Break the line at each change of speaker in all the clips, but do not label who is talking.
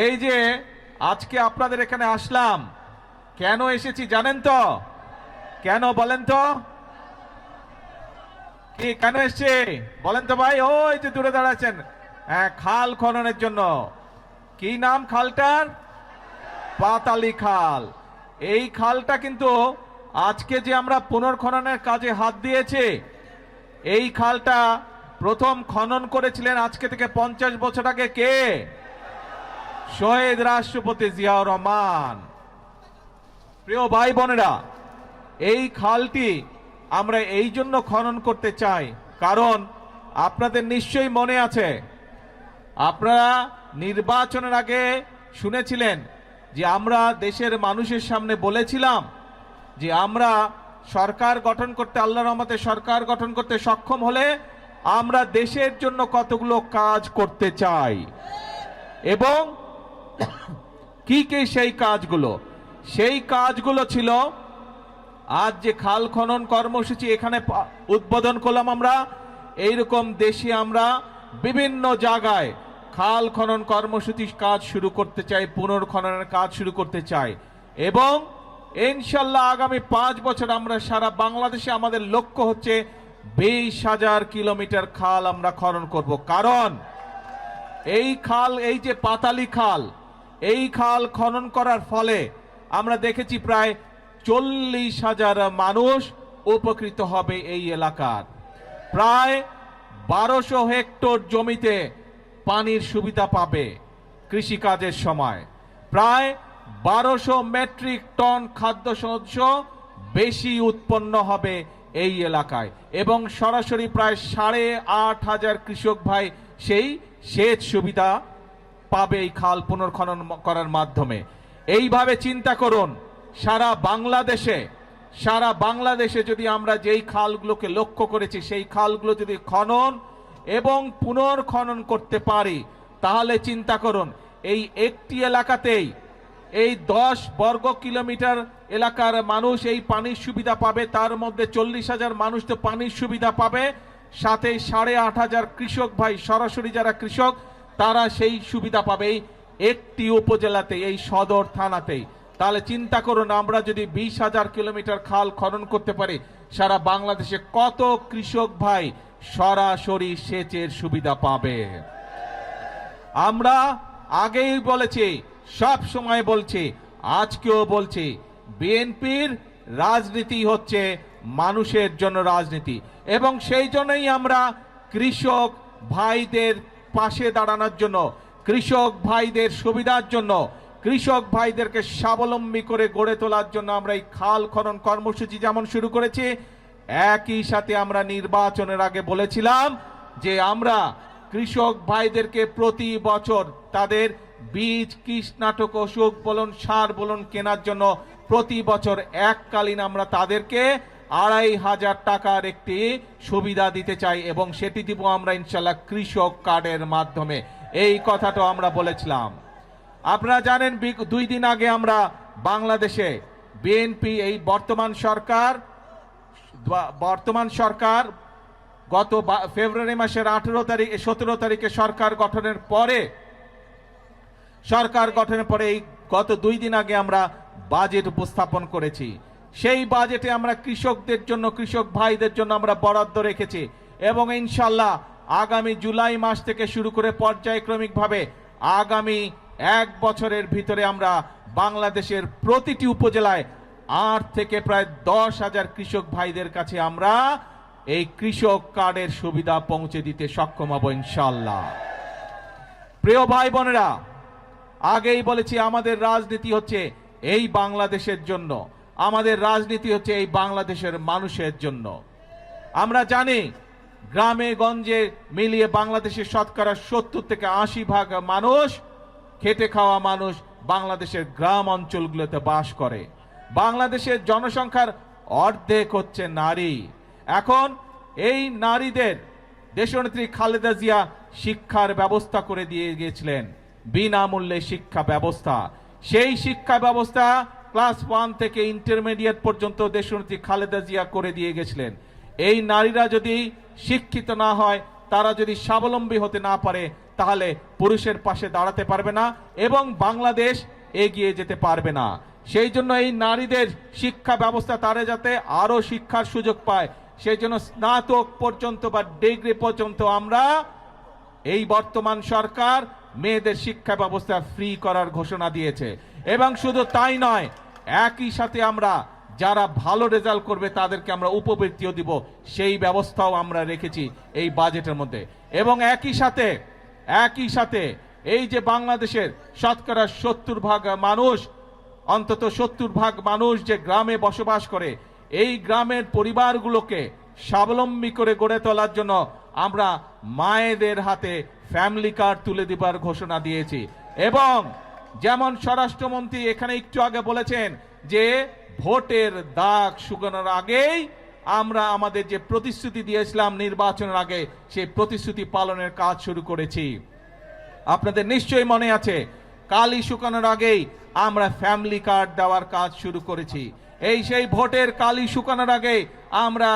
এই যে আজকে আপনাদের এখানে আসলাম, কেন এসেছি জানেন তো? কেন বলেন তো? কি কেন এসছে বলেন তো ভাই? ওই যে দূরে দাঁড়াচ্ছেন, হ্যাঁ, খাল খননের জন্য। কি নাম খালটার? পাতালি খাল। এই খালটা কিন্তু আজকে যে আমরা পুনর্খননের কাজে হাত দিয়েছে, এই খালটা প্রথম খনন করেছিলেন আজকে থেকে 50 বছর আগে কে? শহীদ রাষ্ট্রপতি জিয়াউর রহমান। প্রিয় ভাই বোনেরা, এই খালটি আমরা এই জন্য খনন করতে চাই, কারণ আপনাদের নিশ্চয়ই মনে আছে, আপনারা নির্বাচনের আগে শুনেছিলেন যে আমরা দেশের মানুষের সামনে বলেছিলাম যে আমরা সরকার গঠন করতে, আল্লাহর রহমতে সরকার গঠন করতে সক্ষম হলে আমরা দেশের জন্য কতগুলো কাজ করতে চাই, এবং কি কি সেই কাজগুলো। সেই কাজগুলো ছিল আজ যে খাল খনন কর্মসূচি এখানে উদ্বোধন করলাম আমরা। এইরকম দেশে আমরা বিভিন্ন জায়গায় খাল খনন কর্মসূচি কাজ শুরু করতে চাই, পুনর্খননের কাজ শুরু করতে চাই, এবং ইনশাল্লাহ আগামী 5 বছর আমরা সারা বাংলাদেশে আমাদের লক্ষ্য হচ্ছে 20,000 কিলোমিটার খাল আমরা খনন করব। কারণ এই খাল, এই যে পাতালি খাল, এই খাল খনন করার ফলে আমরা দেখেছি প্রায় 40,000 মানুষ উপকৃত হবে। এই এলাকার প্রায় 1200 হেক্টর জমিতে পানির সুবিধা পাবে কৃষিকাজের সময়। প্রায় 1200 মেট্রিক টন খাদ্যশস্য বেশি উৎপন্ন হবে এই এলাকায়, এবং সরাসরি প্রায় 8,500 কৃষক ভাই সেই সেচ সুবিধা পাবে এই খাল পুনর্খনন করার মাধ্যমে। এইভাবে চিন্তা করুন, সারা বাংলাদেশে যদি আমরা যেই খালগুলোকে লক্ষ্য করেছি সেই খালগুলো যদি খনন এবং পুনর্খনন করতে পারি, তাহলে চিন্তা করুন এই একটি এলাকাতেই এই 10 বর্গ কিলোমিটার এলাকার মানুষ এই পানির সুবিধা পাবে। তার মধ্যে 40,000 মানুষ তো পানির সুবিধা পাবে, সাথে 8,500 কৃষক ভাই সরাসরি যারা কৃষক তারা সেই সুবিধা পাবে এই একটি উপজেলাতে, এই সদর থানাতেই। তাহলে চিন্তা করুন, আমরা যদি 20,000 কিলোমিটার খাল খনন করতে পারি, সারা বাংলাদেশে কত কৃষক ভাই সরাসরি সেচের সুবিধা পাবে। আমরা আগেই বলেছি, সব সময় বলছি, আজকেও বলছি, বিএনপির রাজনীতি হচ্ছে মানুষের জন্য রাজনীতি, এবং সেই জন্যই আমরা কৃষক ভাইদের পাশে দাঁড়ানোর জন্য, কৃষক ভাইদের সুবিধার জন্য, কৃষক ভাইদেরকে স্বাবলম্বী করে গড়ে তোলার জন্য আমরা এই খাল খনন কর্মসূচি যেমন শুরু করেছি, একই সাথে আমরা নির্বাচনের আগে বলেছিলাম যে আমরা কৃষক ভাইদেরকে প্রতি বছর তাদের বীজ, কীটনাশক, ওষুধ বলুন, সার বলুন কেনার জন্য প্রতি বছর এককালীন আমরা তাদেরকে 2,500 টাকার একটি সুবিধা দিতে চাই, এবং সেটি দিব আমরা ইনশাল্লাহ কৃষক কার্ডের মাধ্যমে। এই কথাটা আমরা বলেছিলাম। আপনারা জানেন 2 দিন আগে আমরা বাংলাদেশে বিএনপি, এই বর্তমান সরকার গত ফেব্রুয়ারি মাসের 17 তারিখে সরকার গঠনের পরে এই গত 2 দিন আগে আমরা বাজেট উপস্থাপন করেছি। সেই বাজেটে আমরা কৃষকদের জন্য, কৃষক ভাইদের জন্য আমরা বরাদ্দ রেখেছি, এবং ইনশাল্লাহ আগামী জুলাই মাস থেকে শুরু করে পর্যায়ক্রমিকভাবে আগামী 1 বছরের ভিতরে আমরা বাংলাদেশের প্রতিটি উপজেলায় 8 থেকে প্রায় 10,000 কৃষক ভাইদের কাছে আমরা এই কৃষক কার্ডের সুবিধা পৌঁছে দিতে সক্ষম হব ইনশাল্লাহ। প্রিয় ভাই বোনেরা, আগেই বলেছি আমাদের রাজনীতি হচ্ছে এই বাংলাদেশের জন্য, আমাদের রাজনীতি হচ্ছে এই বাংলাদেশের মানুষের জন্য। আমরা জানি গ্রামে গঞ্জে মিলিয়ে বাংলাদেশের শতকরা 70 থেকে 80% মানুষ, খেটে খাওয়া মানুষ বাংলাদেশের গ্রাম অঞ্চলগুলোতে বাস করে। বাংলাদেশের জনসংখ্যার অর্ধেক হচ্ছে নারী। এখন এই নারীদের দেশনেত্রী খালেদা জিয়া শিক্ষার ব্যবস্থা করে দিয়ে গিয়েছিলেন, বিনামূল্যে শিক্ষা ব্যবস্থা। সেই শিক্ষা ব্যবস্থা ক্লাস 1 থেকে ইন্টারমিডিয়েট পর্যন্ত দেশনেত্রী খালেদা জিয়া করে দিয়ে গেছিলেন। এই নারীরা যদি শিক্ষিত না হয়, তারা যদি স্বাবলম্বী হতে না পারে, তাহলে পুরুষের পাশে দাঁড়াতে পারবে না এবং বাংলাদেশ এগিয়ে যেতে পারবে না। সেই জন্য এই নারীদের শিক্ষা ব্যবস্থা তারা যাতে আরো শিক্ষার সুযোগ পায়, সেই জন্য স্নাতক পর্যন্ত বা ডিগ্রি পর্যন্ত আমরা এই বর্তমান সরকার মেয়েদের শিক্ষা ব্যবস্থা ফ্রি করার ঘোষণা দিয়েছে। এবং শুধু তাই নয়, একই সাথে আমরা যারা ভালো রেজাল্ট করবে তাদেরকে আমরা উপবৃত্তিও দিব, সেই ব্যবস্থাও আমরা রেখেছি এই বাজেটের মধ্যে। এবং একই সাথে এই যে বাংলাদেশের শতকরা 70% মানুষ, অন্তত 70% মানুষ যে গ্রামে বসবাস করে, এই গ্রামের পরিবারগুলোকে স্বাবলম্বী করে গড়ে তোলার জন্য আমরা মায়েদের হাতে ফ্যামিলি কার্ড তুলে দেবার ঘোষণা দিয়েছি। এবং যেমন স্বরাষ্ট্রমন্ত্রী এখানে একটু আগে বলেছেন যে ভোটের দাগ শুকানোর আগেই আমরা আমাদের যে প্রতিশ্রুতি দিয়েছিলাম নির্বাচনের আগে, সেই প্রতিশ্রুতি পালনের কাজ শুরু করেছি। আপনাদের নিশ্চয়ই মনে আছে, কালি শুকানোর আগেই আমরা ফ্যামিলি কার্ড দেওয়ার কাজ শুরু করেছি। এই সেই ভোটের কালি শুকানোর আগে আমরা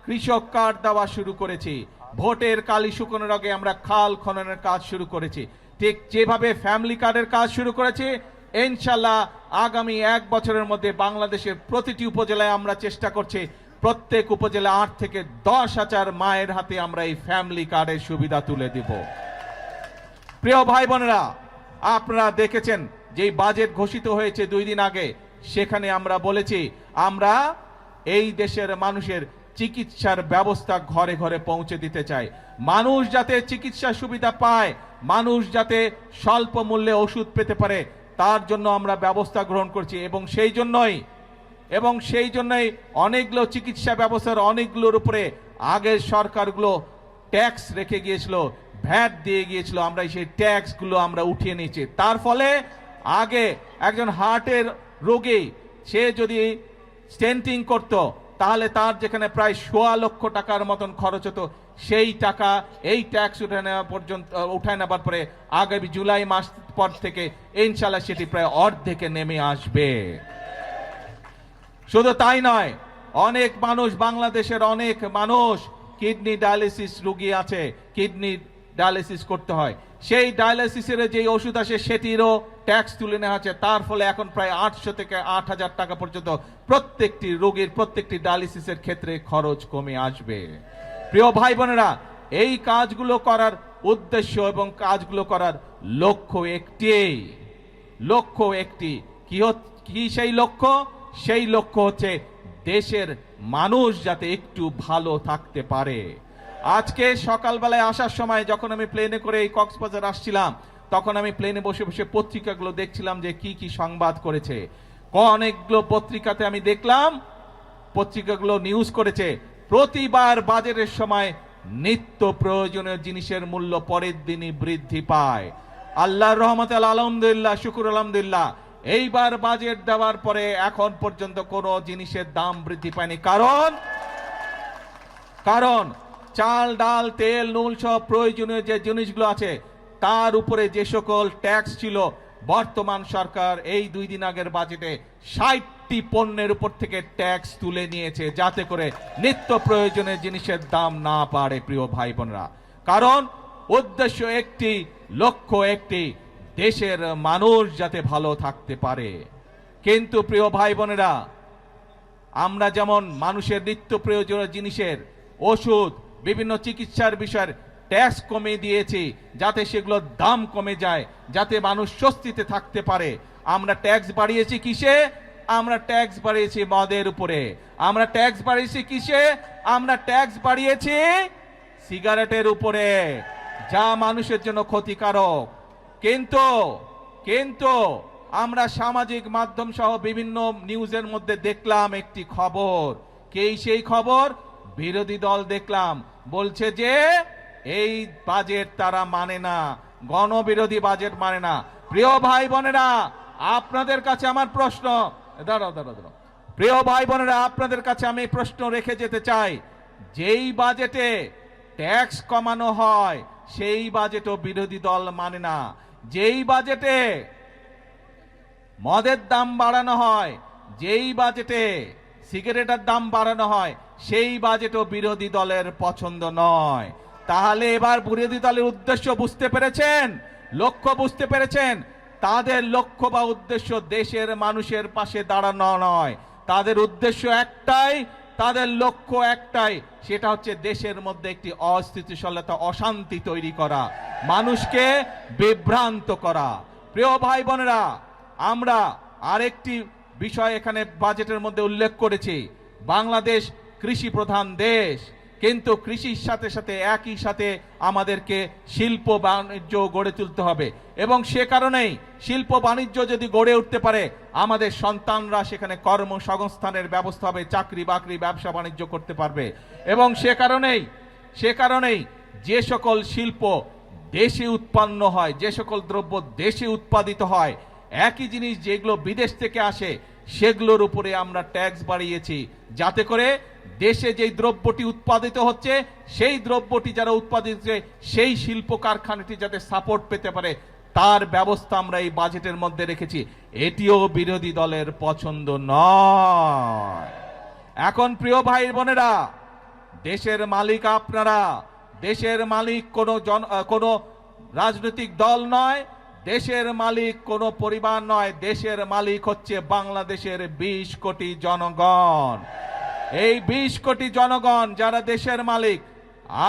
কৃষক কার্ড দেওয়া শুরু করেছি। ভোটের কালি শুকানোর আগে আমরা খাল খননের কাজ শুরু করেছি। ঠিক যেভাবে ফ্যামিলি কার্ডের কাজ শুরু করেছি, ইনশাল্লাহ আগামী 1 বছরের মধ্যে বাংলাদেশের প্রতিটি উপজেলায় আমরা চেষ্টা করছি প্রত্যেক উপজেলা 8 থেকে 10,000 মায়ের হাতে আমরা এই ফ্যামিলি কার্ডের সুবিধা তুলে দিব। প্রিয় ভাই বোনেরা, আপনারা দেখেছেন যে বাজেট ঘোষিত হয়েছে 2 দিন আগে, সেখানে আমরা বলেছি আমরা এই দেশের মানুষের চিকিৎসার ব্যবস্থা ঘরে ঘরে পৌঁছে দিতে চাই। মানুষ যাতে চিকিৎসা সুবিধা পায়, মানুষ যাতে স্বল্প মূল্যে ওষুধ পেতে পারে, তার জন্য আমরা ব্যবস্থা গ্রহণ করছি। এবং সেই জন্যই অনেকগুলো চিকিৎসা ব্যবস্থার অনেকগুলোর উপরে আগের সরকারগুলো ট্যাক্স রেখে গিয়েছিল, ভ্যাট দিয়ে গিয়েছিল, আমরা সেই ট্যাক্সগুলো আমরা উঠিয়ে নিয়েছি। তার ফলে আগে একজন হার্টের রোগী সে যদি স্টেন্টিং করত, তাহলে তার যেখানে প্রায় 1.25 লক্ষ টাকার মতন খরচ হতো, সেই টাকা এই ট্যাক্স উঠায় নেবার পরে আগামী জুলাই মাস পর থেকে ইনশাল্লাহ সেটি প্রায় অর্ধেকে নেমে আসবে। শুধু তাই নয়, অনেক মানুষ, বাংলাদেশের অনেক মানুষ কিডনি ডায়ালিসিস রোগী আছে, কিডনি ডায়ালিসিস করতে হয়, সেই ডায়ালিসিসের যে ওষুধ আসে সেটিরও ট্যাক্স তুলে নেওয়া হচ্ছে। তার ফলে এখন প্রায় 800 থেকে 8,000 টাকা পর্যন্ত প্রত্যেকটি রোগীর প্রত্যেকটি ডায়ালিসিসের ক্ষেত্রে খরচ কমে আসবে। প্রিয় ভাই বোনেরা, এই কাজগুলো করার উদ্দেশ্য এবং কাজগুলো করার লক্ষ্য একটি কি সেই লক্ষ্য? সেই লক্ষ্য হচ্ছে দেশের মানুষ যাতে একটু ভালো থাকতে পারে। আজকে সকালবেলায় আসার সময় যখন আমি প্লেনে করে এই কক্সবাজার আসছিলাম, তখন আমি প্লেনে বসে বসে পত্রিকাগুলো দেখছিলাম যে কি কি সংবাদ করেছে। অনেকগুলো পত্রিকাতে আমি দেখলাম, পত্রিকাগুলো নিউজ করেছে প্রতিবার বাজেটের সময় নিত্য প্রয়োজনীয় জিনিসের মূল্য পরের দিনই বৃদ্ধি পায়। আল্লাহর রহমতে আলহামদুলিল্লাহ, শুকুর আলহামদুলিল্লাহ, এইবার বাজেট দেওয়ার পরে এখন পর্যন্ত কোনো জিনিসের দাম বৃদ্ধি পায়নি। কারণ চাল, ডাল, তেল, নুন সব প্রয়োজনীয় যে জিনিসগুলো আছে তার উপরে যে সকল ট্যাক্স ছিল, বর্তমান সরকার এই 2 দিন আগের বাজেটে 60টি পণ্যের উপর থেকে ট্যাক্স তুলে নিয়েছে, যাতে করে নিত্য প্রয়োজনীয় জিনিসের দাম না বাড়ে। প্রিয় ভাই বোনেরা, কারণ উদ্দেশ্য একটি, লক্ষ্য একটি, দেশের মানুষ যাতে ভালো থাকতে পারে। কিন্তু প্রিয় ভাই বোনেরা, আমরা যেমন মানুষের নিত্য প্রয়োজনীয় জিনিসের, ওষুধ, বিভিন্ন চিকিৎসার বিষয়ের ট্যাক্স কমিয়ে দিয়েছি যাতে সেগুলোর দাম কমে যায়, যাতে মানুষ স্বস্তিতে থাকতে পারে। আমরা ট্যাক্স বাড়িয়েছি কিসে? আমরা ট্যাক্স বাড়িয়েছি মদের উপরে। আমরা ট্যাক্স বাড়িয়েছি কিসে? আমরা ট্যাক্স বাড়িয়েছি সিগারেটের উপরে, যা মানুষের জন্য ক্ষতিকারক। কিন্তু আমরা সামাজিক মাধ্যম সহ বিভিন্ন নিউজের মধ্যে দেখলাম একটি খবর। সেই খবর? বিরোধী দল দেখলাম বলছে যে এই বাজেট তারা মানে না, গণবিরোধী বাজেট মানে না। প্রিয় ভাই বোনেরা, আপনাদের কাছে আমার প্রশ্ন, দাঁড়াও, প্রিয় ভাই বোনেরা, আপনাদের কাছে আমি প্রশ্ন রেখে যেতে চাই, যেই বাজেটে ট্যাক্স কমানো হয় সেই বাজেটও বিরোধী দল মানে না। যেই বাজেটে মদের দাম বাড়ানো হয়, যেই বাজেটে সিগারেটের দাম বাড়ানো হয়, সেই বাজেটও বিরোধী দলের পছন্দ নয়। তাহলে এবার বিরোধী দলের উদ্দেশ্য বুঝতে পেরেছেন, লক্ষ্য বুঝতে পেরেছেন। তাদের লক্ষ্য বা উদ্দেশ্য দেশের মানুষের পাশে দাঁড়ানো নয়, তাদের উদ্দেশ্য একটাই, তাদের লক্ষ্য একটাই, সেটা হচ্ছে দেশের মধ্যে একটি অস্থিতিশীলতা, অশান্তি তৈরি করা, মানুষকে বিভ্রান্ত করা। প্রিয় ভাই বোনেরা, আমরা আরেকটি বিষয় এখানে বাজেটের মধ্যে উল্লেখ করেছি। বাংলাদেশ কৃষি প্রধান দেশ, কিন্তু কৃষির সাথে সাথে একই সাথে আমাদেরকে শিল্প বাণিজ্য গড়ে তুলতে হবে, এবং সে কারণেই শিল্প বাণিজ্য যদি গড়ে উঠতে পারে আমাদের সন্তানরা সেখানে কর্মসংস্থানের ব্যবস্থা হবে, চাকরি বাকরি ব্যবসা বাণিজ্য করতে পারবে। এবং সে কারণেই যে সকল শিল্প দেশে উৎপন্ন হয়, যে সকল দ্রব্য দেশে উৎপাদিত হয়, একই জিনিস যেগুলো বিদেশ থেকে আসে সেগুলোর উপরে আমরা ট্যাক্স বাড়িয়েছি, যাতে করে দেশে যেই দ্রব্যটি উৎপাদিত হচ্ছে সেই দ্রব্যটি যারা উৎপাদিত হচ্ছে সেই শিল্প কারখানাটি যাতে সাপোর্ট পেতে পারে তার ব্যবস্থা আমরা এই বাজেটের মধ্যে রেখেছি। এটিও বিরোধী দলের পছন্দ নয়। এখন প্রিয় ভাই বোনেরা, দেশের মালিক আপনারা, দেশের মালিক কোনো রাজনৈতিক দল নয়, দেশের মালিক কোনো পরিবার নয়, দেশের মালিক হচ্ছে বাংলাদেশের 20 কোটি জনগণ। এই 20 কোটি জনগণ যারা দেশের মালিক,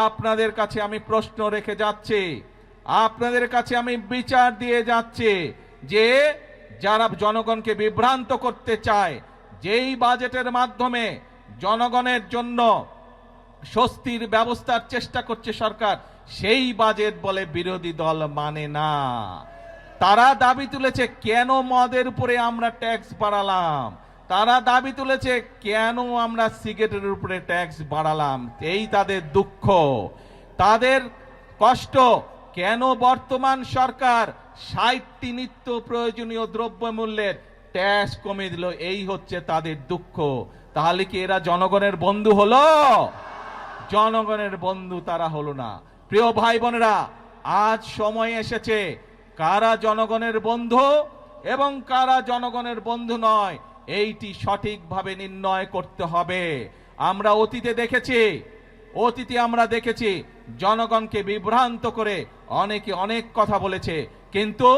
আপনাদের কাছে আমি প্রশ্ন রেখে যাচ্ছি, আপনাদের কাছে আমি বিচার দিয়ে যাচ্ছি যে যারা জনগণকে বিভ্রান্ত করতে চায়, যেই বাজেটের মাধ্যমে জনগণের জন্য স্বস্তির ব্যবস্থার চেষ্টা করছে সরকার, সেই বাজেট বলে বিরোধী দল মানে না। তারা দাবি তুলেছে কেন মদের উপরে আমরা ট্যাক্স বাড়ালাম, তারা দাবি তুলেছে কেন আমরা সিগারেটের উপরে ট্যাক্স বাড়ালাম। এই তাদের দুঃখ, তাদের কষ্ট, কেন বর্তমান সরকার 60টি নিত্য প্রয়োজনীয় দ্রব্যমূল্যের ট্যাক্স কমিয়ে দিল, এই হচ্ছে তাদের দুঃখ। তাহলে কি এরা জনগণের বন্ধু হলো? জনগণের বন্ধু তারা হলো না। প্রিয় ভাই বোনেরা, আজ সময় এসেছে কারা জনগণের বন্ধু এবং কারা জনগণের বন্ধু নয় এইটি সঠিকভাবে নির্ণয় করতে হবে। আমরা অতীতে আমরা দেখেছি জনগণকে বিভ্রান্ত করে অনেকে অনেক কথা বলেছে, কিন্তু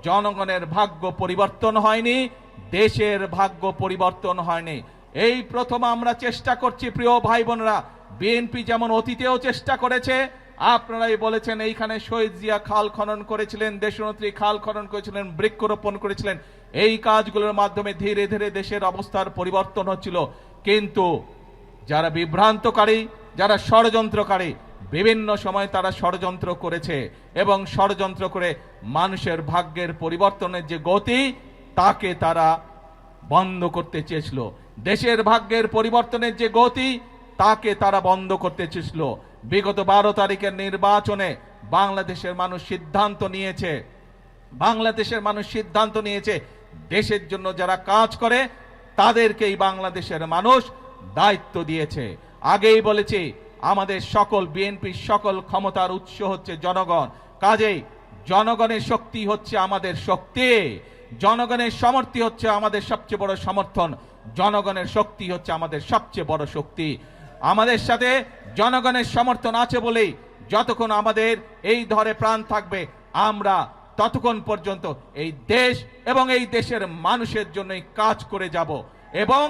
জনগণের ভাগ্য পরিবর্তন হয়নি, দেশের ভাগ্য পরিবর্তন হয়নি। এই প্রথম আমরা চেষ্টা করছি প্রিয় ভাই বোনেরা। বিএনপি যেমন অতীতেও চেষ্টা করেছে, আপনারাই বলেছেন এইখানে শহীদ জিয়া খাল খনন করেছিলেন, দেশনেত্রী খাল খনন করেছিলেন, বৃক্ষরোপণ করেছিলেন। এই কাজগুলোর মাধ্যমে ধীরে ধীরে দেশের অবস্থার পরিবর্তন হচ্ছিল, কিন্তু যারা বিভ্রান্তকারী, যারা ষড়যন্ত্রকারী, বিভিন্ন সময় তারা ষড়যন্ত্র করেছে এবং ষড়যন্ত্র করে মানুষের ভাগ্যের পরিবর্তনের যে গতি তাকে তারা বন্ধ করতে চেয়েছিল। দেশের ভাগ্যের পরিবর্তনের যে গতি তাকে তারা বন্ধ করতে চেয়েছিল। বিগত 12 তারিখের নির্বাচনে বাংলাদেশের মানুষ সিদ্ধান্ত নিয়েছে দেশের জন্য যারা কাজ করে তাদেরকেই বাংলাদেশের মানুষ দায়িত্ব দিয়েছে। আগেই বলেছি আমাদের সকল বিএনপির সকল ক্ষমতার উৎস হচ্ছে জনগণ, কাজেই জনগণের শক্তি হচ্ছে আমাদের শক্তি, জনগণের সমর্থন হচ্ছে আমাদের সবচেয়ে বড় সমর্থন, জনগণের শক্তি হচ্ছে আমাদের সবচেয়ে বড় শক্তি। আমাদের সাথে জনগণের সমর্থন আছে বলেই যতক্ষণ আমাদের এই ধরে প্রাণ থাকবে আমরা ততক্ষণ পর্যন্ত এই দেশ এবং এই দেশের মানুষের জন্যই কাজ করে যাব, এবং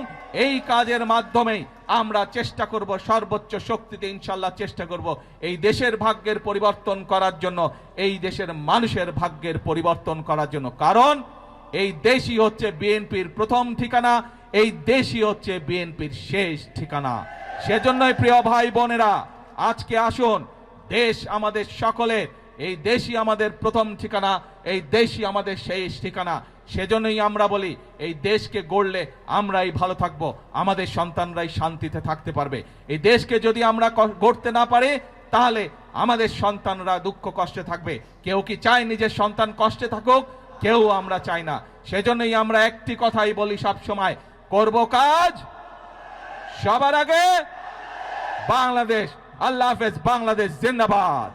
এই কাজের মাধ্যমেই আমরা চেষ্টা করব সর্বোচ্চ শক্তিতে ইনশাল্লাহ চেষ্টা করব এই দেশের ভাগ্যের পরিবর্তন করার জন্য, এই দেশের মানুষের ভাগ্যের পরিবর্তন করার জন্য। কারণ এই দেশই হচ্ছে বিএনপির প্রথম ঠিকানা, এই দেশই হচ্ছে বিএনপির শেষ ঠিকানা। সেজন্যই প্রিয় ভাই বোনেরা, আজকে আসুন, দেশ আমাদের সকলের, এই দেশই আমাদের প্রথম ঠিকানা, এই দেশই আমাদের শেষ ঠিকানা। সেজন্যই আমরা বলি এই দেশকে গড়লে আমরাই ভালো থাকবো, আমাদের সন্তানরাই শান্তিতে থাকতে পারবে। এই দেশকে যদি আমরা গড়তে না পারি তাহলে আমাদের সন্তানরা দুঃখ কষ্টে থাকবে। কেউ কি চায় নিজের সন্তান কষ্টে থাকুক? কেউ আমরা চাই না। সেজন্যই আমরা একটি কথাই বলি সব সময়, করব কাজ সবার আগে বাংলাদেশ। আল্লাহ হাফেজ। বাংলাদেশ জিন্দাবাদ।